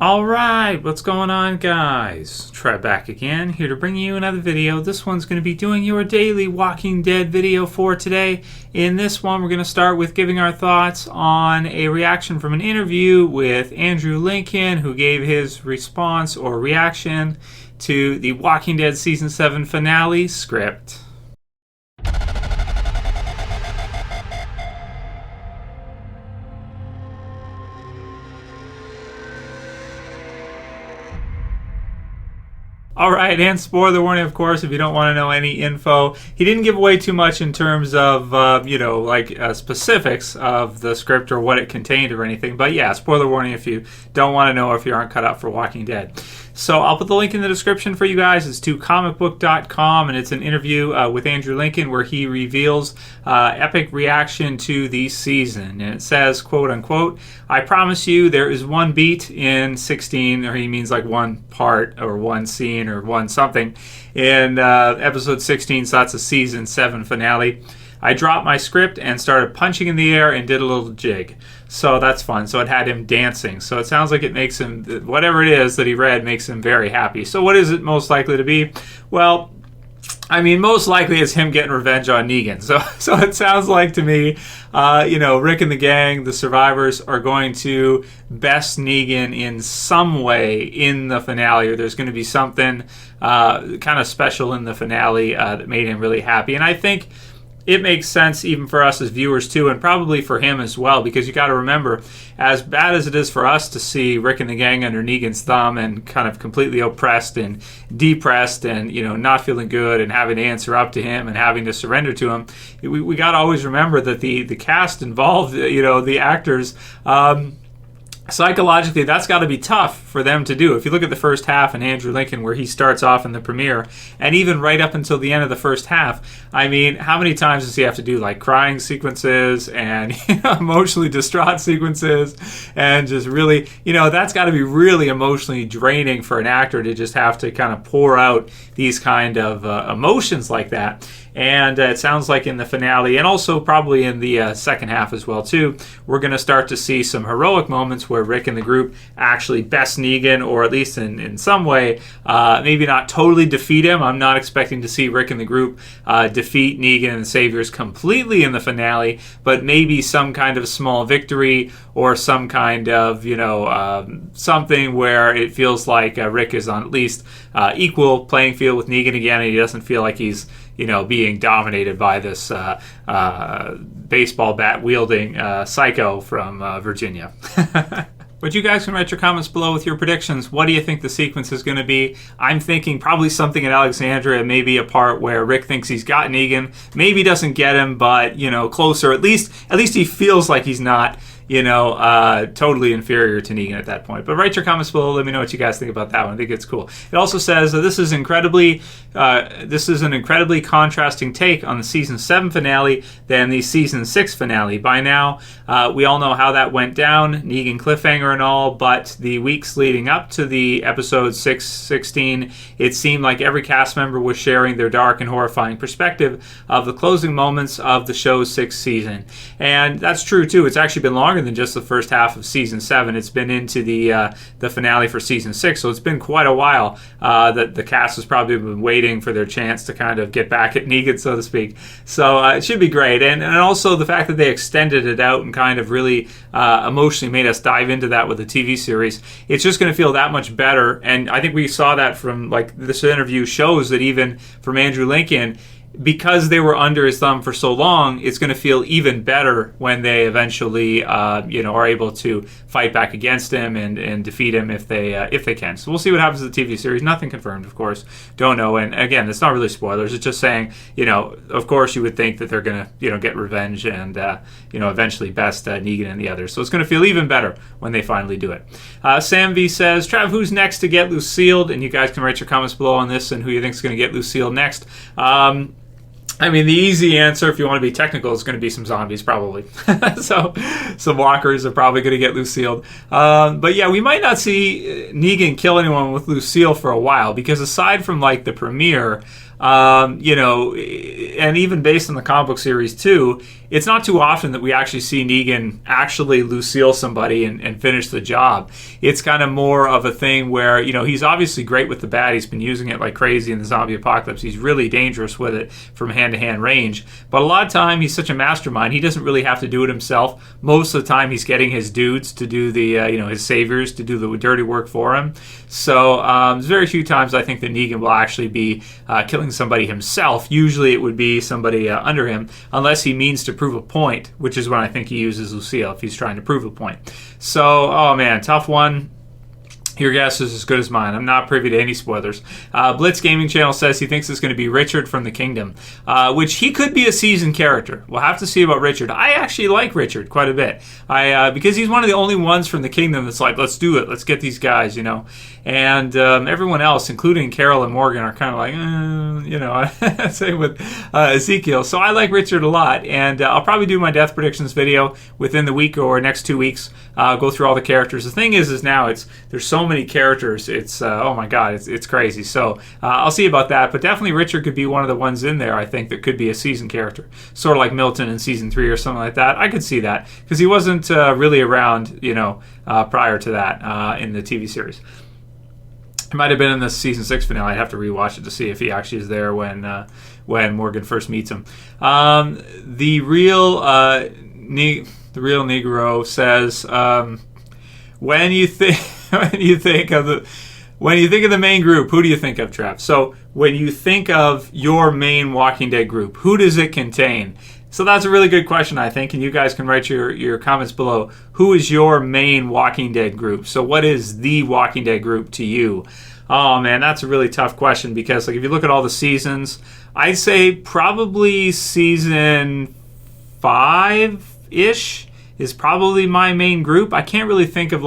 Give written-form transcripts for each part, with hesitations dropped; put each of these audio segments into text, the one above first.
Alright, what's going on, guys? Trev back again, here to bring you another video. This one's going to be doing your daily Walking Dead video for today. In this one, we're going to start with giving our thoughts on a reaction from an interview with Andrew Lincoln, who gave his response or reaction to the Walking Dead Season 7 finale script. Alright, and spoiler warning, of course, if you don't want to know any info. He didn't give away too much in terms of, specifics of the script or what it contained or anything. But yeah, spoiler warning if you don't want to know or if you aren't cut out for Walking Dead. So I'll put the link in the description for you guys. It's to comicbook.com, and it's an interview with Andrew Lincoln where he reveals epic reaction to the season. And it says, quote unquote, "I promise you there is one beat in 16, or he means like one part or one scene or one something, in episode 16, so that's a season 7 finale. I dropped my script and started punching in the air and did a little jig." So that's fun. So it had him dancing. So it sounds like it makes him, whatever it is that he read, makes him very happy. So what is it most likely to be? Well, I mean, most likely it's him getting revenge on Negan. So it sounds like to me, Rick and the gang, the survivors, are going to best Negan in some way in the finale, or there's going to be something kind of special in the finale that made him really happy. And I think it makes sense even for us as viewers too, and probably for him as well, because you got to remember, as bad as it is for us to see Rick and the gang under Negan's thumb and kind of completely oppressed and depressed and, not feeling good and having to answer up to him and having to surrender to him, we got to always remember that the cast involved, the actors, psychologically, that's got to be tough for them to do. If you look at the first half in Andrew Lincoln, where he starts off in the premiere, and even right up until the end of the first half, I mean, how many times does he have to do like crying sequences and emotionally distraught sequences, and just really, that's got to be really emotionally draining for an actor to just have to kind of pour out these kind of emotions like that. And it sounds like in the finale, and also probably in the second half as well too, we're going to start to see some heroic moments where Rick and the group actually best Negan, or at least in some way, maybe not totally defeat him. I'm not expecting to see Rick and the group defeat Negan and the Saviors completely in the finale, but maybe some kind of small victory, or some kind of, something where it feels like Rick is on at least equal playing field with Negan again, and he doesn't feel like he's being dominated by this baseball bat wielding psycho from Virginia. But you guys can write your comments below with your predictions. What do you think the sequence is going to be? I'm thinking probably something in Alexandria, maybe a part where Rick thinks he's got Negan. Maybe doesn't get him, but, closer. At least he feels like he's not, totally inferior to Negan at that point. But write your comments below. Let me know what you guys think about that one. I think it's cool. It also says that this is an incredibly contrasting take on the season 7 finale than the season 6 finale. By now, we all know how that went down, Negan cliffhanger and all, but the weeks leading up to the episode 6/16, it seemed like every cast member was sharing their dark and horrifying perspective of the closing moments of the show's 6th season. And that's true too. It's actually been longer than just the first half of season 7. It's been into the finale for season 6, so it's been quite a while that the cast has probably been waiting for their chance to kind of get back at Negan, so to speak. So it should be great, and also the fact that they extended it out and kind of really emotionally made us dive into that with the TV series. It's just going to feel that much better, and I think we saw that from this interview shows that even from Andrew Lincoln, because they were under his thumb for so long, it's going to feel even better when they eventually, are able to fight back against him and defeat him if they can. So we'll see what happens to the TV series. Nothing confirmed, of course. Don't know. And again, it's not really spoilers. It's just saying, of course you would think that they're going to, get revenge and, eventually best Negan and the others. So it's going to feel even better when they finally do it. Sam V says, Trav, who's next to get Lucille'd? And you guys can write your comments below on this and who you think is going to get Lucille'd next. I mean, the easy answer, if you want to be technical, is going to be some zombies, probably. So, some walkers are probably going to get Lucille'd. But yeah, we might not see Negan kill anyone with Lucille for a while, because aside from, the premiere, And even based on the comic book series too, it's not too often that we actually see Negan actually Lucille somebody and finish the job. It's kind of more of a thing where, he's obviously great with the bat. He's been using it like crazy in the zombie apocalypse. He's really dangerous with it from hand-to-hand range. But a lot of time, he's such a mastermind, he doesn't really have to do it himself. Most of the time, he's getting his dudes to do the, his saviors to do the dirty work for him. So there's very few times I think that Negan will actually be killing somebody himself. Usually it would be somebody under him, unless he means to prove a point, which is when I think he uses Lucille, if he's trying to prove a point. So, oh man, tough one. Your guess is as good as mine. I'm not privy to any spoilers. Blitz Gaming Channel says he thinks it's going to be Richard from The Kingdom, which he could be a seasoned character. We'll have to see about Richard. I actually like Richard quite a bit, because he's one of the only ones from The Kingdom that's like, let's do it. Let's get these guys, And everyone else, including Carol and Morgan, are kind of like, same with Ezekiel. So I like Richard a lot, and I'll probably do my death predictions video within the week or next 2 weeks. Go through all the characters. The thing is now there's so many characters. It's oh my god, it's crazy. So I'll see about that. But definitely Richard could be one of the ones in there, I think, that could be a season character, sort of like Milton in season 3 or something like that. I could see that because he wasn't really around, prior to that in the TV series. He might have been in the season 6 finale. I'd have to rewatch it to see if he actually is there when Morgan first meets him. The real Negro says, when you think of the main group, who do you think of, Trev? So when you think of your main Walking Dead group, who does it contain? So that's a really good question, I think, and you guys can write your comments below. Who is your main Walking Dead group? So what is the Walking Dead group to you? Oh, man, that's a really tough question because, if you look at all the seasons, I'd say probably season 5-ish is probably my main group. I can't really think of,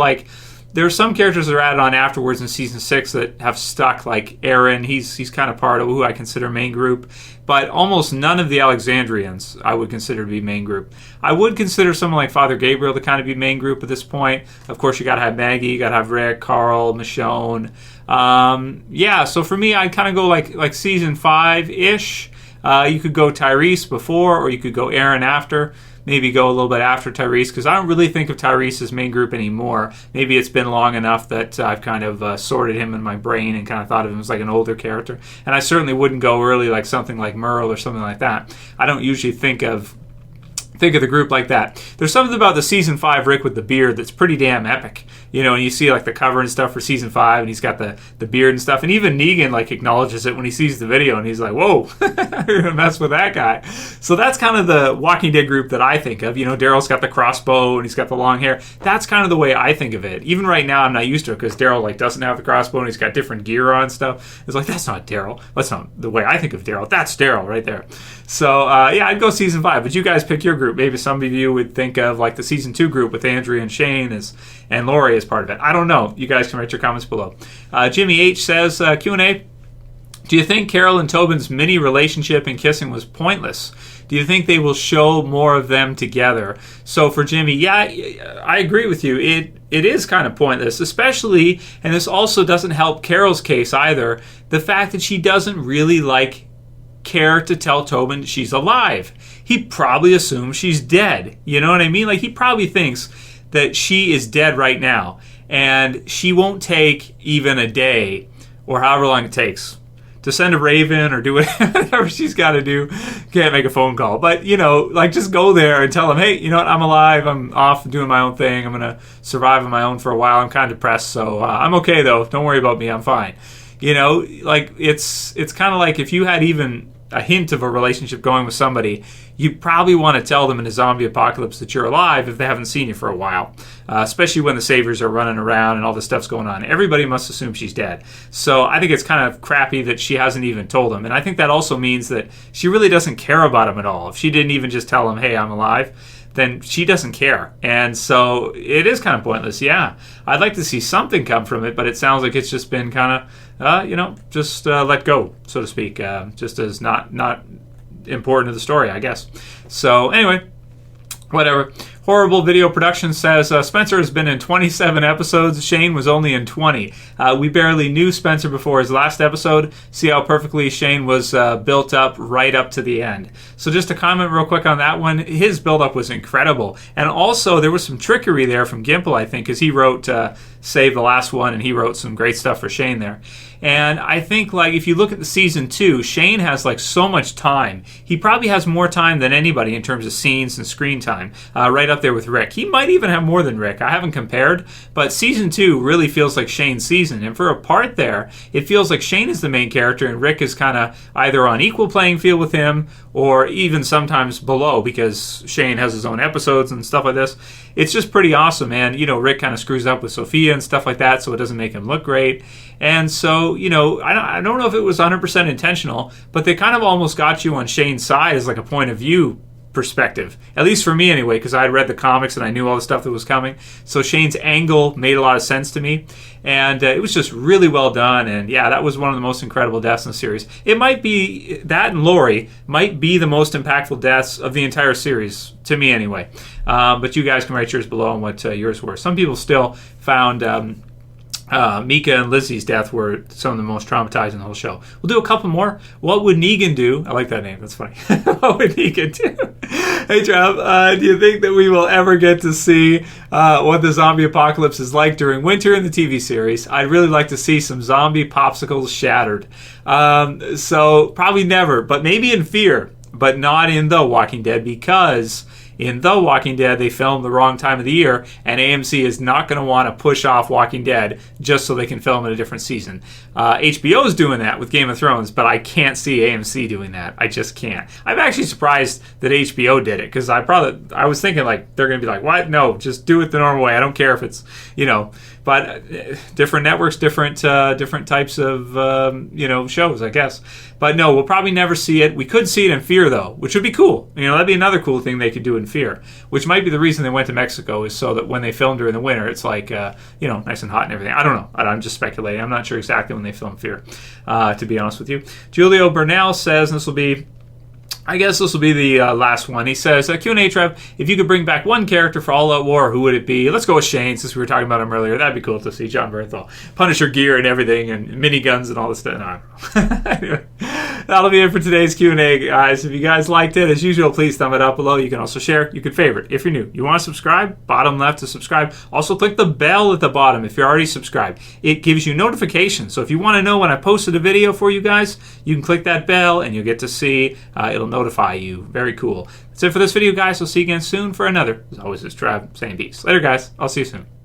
there are some characters that are added on afterwards in season 6 that have stuck, like Aaron. He's kind of part of who I consider main group. But almost none of the Alexandrians I would consider to be main group. I would consider someone like Father Gabriel to kind of be main group at this point. Of course, you got to have Maggie, you got to have Rick, Carl, Michonne. So for me, I'd kind of go like season 5-ish. You could go Tyrese before, or you could go Aaron after. Maybe go a little bit after Tyrese, because I don't really think of Tyrese as main group anymore. Maybe it's been long enough that I've kind of sorted him in my brain and kind of thought of him as like an older character. And I certainly wouldn't go early like something like Merle or something like that. I don't usually think of the group like that. There's something about the season 5 Rick with the beard that's pretty damn epic. And you see like the cover and stuff for season 5, and he's got the beard and stuff. And even Negan acknowledges it when he sees the video, and he's like, whoa, you're gonna mess with that guy. So that's kind of the Walking Dead group that I think of. Daryl's got the crossbow and he's got the long hair. That's kind of the way I think of it. Even right now, I'm not used to it because Daryl doesn't have the crossbow and he's got different gear on and stuff. It's like, that's not Daryl. That's not the way I think of Daryl. That's Daryl right there. So I'd go season 5. But you guys pick your group. Maybe some of you would think of the season 2 group with Andrea and Shane and Lori as part of it. I don't know. You guys can write your comments below. Jimmy H says, Q&A, do you think Carol and Tobin's mini relationship and kissing was pointless? Do you think they will show more of them together? So for Jimmy, I agree with you. It is kind of pointless, especially, and this also doesn't help Carol's case either, the fact that she doesn't really care to tell Tobin she's alive. He probably assumes she's dead. You know what I mean? He probably thinks that she is dead right now, and she won't take even a day or however long it takes to send a raven or do whatever she's got to do. Can't make a phone call, but just go there and tell him, hey, you know what, I'm alive, I'm off doing my own thing, I'm gonna survive on my own for a while, I'm kind of depressed, so I'm okay though, don't worry about me, I'm fine. It's kind of like if you had even a hint of a relationship going with somebody, you probably want to tell them in a zombie apocalypse that you're alive if they haven't seen you for a while, especially when the saviors are running around and all this stuff's going on. Everybody must assume she's dead. So I think it's kind of crappy that she hasn't even told him. And I think that also means that she really doesn't care about him at all. If she didn't even just tell him, hey, I'm alive, then she doesn't care. And so it is kind of pointless. Yeah, I'd like to see something come from it, but it sounds like it's just been kind of, just let go, so to speak, just as not important to the story, I guess. So anyway, whatever. Horrible Video Production says, Spencer has been in 27 episodes. Shane was only in 20. We barely knew Spencer before his last episode. See how perfectly Shane was built up right up to the end. So just to comment real quick on that one, his build-up was incredible. And also, there was some trickery there from Gimple, I think, because he wrote Save the Last One, and he wrote some great stuff for Shane there. And I think, like, if you look at the season 2, Shane has, like, so much time. He probably has more time than anybody in terms of scenes and screen time, right up there with Rick. He might even have more than Rick. I haven't compared, but season 2 really feels like Shane's season. And for a part there, it feels like Shane is the main character, and Rick is kind of either on equal playing field with him, or even sometimes below, because Shane has his own episodes and stuff like this. It's just pretty awesome, and, you know, Rick kind of screws up with Sophia and stuff like that, so it doesn't make him look great. And so, you know, I don't know if it was 100% intentional, but they kind of almost got you on Shane's side as like a point of view perspective, at least for me anyway, because I had read the comics and I knew all the stuff that was coming. So Shane's angle made a lot of sense to me, and it was just really well done. And yeah, that was one of the most incredible deaths in the series. It might be, that and Lori might be the most impactful deaths of the entire series, to me anyway. But you guys can write yours below on what yours were. Some people still found Mika and Lizzie's death were some of the most traumatizing in the whole show. We'll do a couple more. What would Negan do? I like that name. That's funny. What would Negan do? Hey, Trav, do you think that we will ever get to see what the zombie apocalypse is like during winter in the TV series? I'd really like to see some zombie popsicles shattered. So probably never, but maybe in Fear, but not in The Walking Dead, because in The Walking Dead, they filmed the wrong time of the year, and AMC is not going to want to push off Walking Dead just so they can film in a different season. HBO is doing that with Game of Thrones, but I can't see AMC doing that. I just can't. I'm actually surprised that HBO did it, because I was thinking, like, they're going to be like, what? No, just do it the normal way. I don't care if it's, you know, but different networks, different types of, you know, shows, I guess. But no, we'll probably never see it. We could see it in Fear, though, which would be cool. You know, that'd be another cool thing they could do in Fear, which might be the reason they went to Mexico, is so that when they filmed during the winter, it's like, you know, nice and hot and everything. I don't know. I'm just speculating. I'm not sure exactly when they filmed Fear, to be honest with you. Julio Bernal says, and this will be, I guess this will be the last one. He says, Q&A, Trev, if you could bring back one character for All Out War, who would it be? Let's go with Shane, since we were talking about him earlier. That'd be cool to see John Bernthal. Punisher gear and everything, and miniguns and all this stuff. No, I don't know. Anyway, that'll be it for today's Q&A, guys. If you guys liked it, as usual, please thumb it up below. You can also share. You can favorite if you're new. You want to subscribe? Bottom left to subscribe. Also, click the bell at the bottom if you're already subscribed. It gives you notifications. So if you want to know when I posted a video for you guys, you can click that bell and you'll get to see. It'll notify you. Very cool. That's it for this video, guys. We'll see you again soon for another. As always, it's Trav saying peace. Later, guys. I'll see you soon.